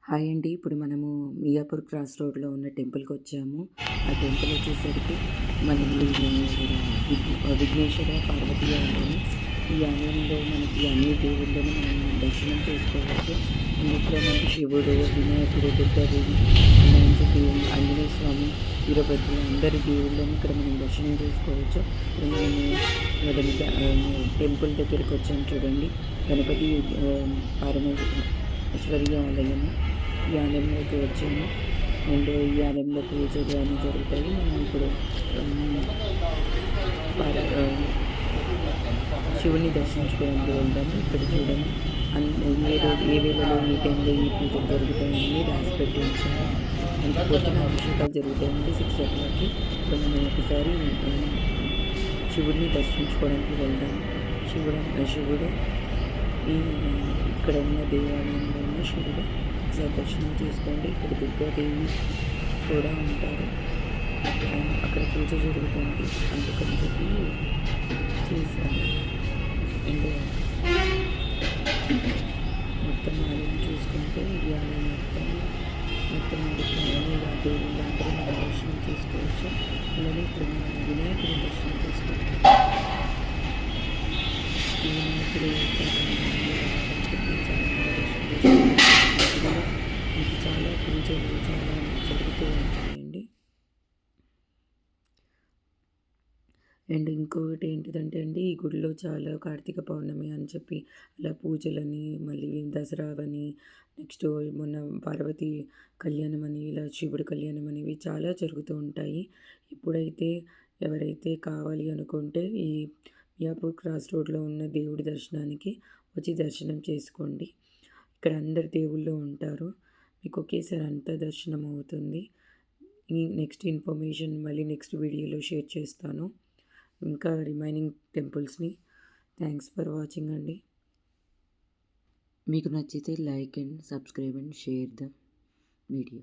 Hi అండి. ఇప్పుడు మనము మియాపూర్ క్రాస్ రోడ్‌లో ఉన్న టెంపుల్‌కొచ్చాము. ఆ టెంపుల్ వచ్చేసరికి మనకి విఘ్నేశ్వర, పార్వతీ ఆలయం. ఈ ఆలయంలో మనకి అన్ని దేవుళ్ళను మనం దర్శనం చేసుకోవచ్చు. ఇందులో మనకి శివుడు, వినాయకుడు, దుర్గాదేవి, హనుమాన్ దేవుడు, ఆంజనేయ స్వామి, వీరభద్రుడు అందరి దేవుళ్ళని ఇక్కడ మనం దర్శనం చేసుకోవచ్చు. ఇప్పుడు మనము టెంపుల్ దగ్గరికి వచ్చాము చూడండి. గణపతి పరమేశ్వరి ఆలయము. ఈ ఆలయంలోకి వచ్చాము. అండ్ ఈ ఆలయంలో పూజలు అన్నీ జరుగుతాయి. మనం ఇప్పుడు శివుని దర్శించుకోవడానికి వెళ్దాము. ఇక్కడ చూడండి ఏ రోజు ఏ వేళలో ఏ టైంలో ఈ పూజలు జరుగుతాయని రాసి పెట్టి ఉంచారు. అండ్ పొద్దున అభిషేకాలు జరుగుతాయండి 6 o'clockకి. ఇప్పుడు మనం ఒకసారి శివుడిని దర్శించుకోవడానికి వెళ్దాము. శివుడు ఈ ఇక్కడ ఉన్న దేవాలయంలో ఉన్న శివుడు ఒకసారి దర్శనం చేసుకోండి. ఇక్కడ దుర్గాదేవి కూడా ఉంటారు. అక్కడ పూజ జరుగుతుంది, అందుకని చెప్పి చేశాను. అండ్ మొత్తం ఆలయం చూసుకుంటే ఈ ఆలయం మొత్తం అన్ని దేవుళ్ళందరూ మనం దర్శనం చేసుకోవచ్చు. అలానే ఇప్పుడు మనం వినాయకుడి దర్శనం చేసుకుంటాం. ఈ వినాయకుడు చాలా పూజలు చాలా జరుగుతూ ఉంటాయండి. అండ్ ఇంకొకటి ఏంటిదంటే అండి, ఈ గుడిలో చాలా కార్తీక పౌర్ణమి అని చెప్పి అలా పూజలని, మళ్ళీ దసరా అని, నెక్స్ట్ మొన్న పార్వతీ కళ్యాణం అని, ఇలా శివుడి కళ్యాణం అని ఇవి చాలా జరుగుతూ ఉంటాయి. ఇప్పుడైతే ఎవరైతే కావాలి అనుకుంటే ఈ మియాపూర్ క్రాస్ రోడ్లో ఉన్న దేవుడి దర్శనానికి వచ్చి దర్శనం చేసుకోండి. ఇక్కడ అందరు దేవుళ్ళు ఉంటారు. మీకు ఒకేసారి అంతా దర్శనం అవుతుంది. ఈ నెక్స్ట్ ఇన్ఫర్మేషన్ మళ్ళీ నెక్స్ట్ వీడియోలో షేర్ చేస్తాను, ఇంకా రిమైనింగ్ టెంపుల్స్ని. థ్యాంక్స్ ఫర్ వాచింగ్ అండి. మీకు నచ్చితే like and subscribe and share the video.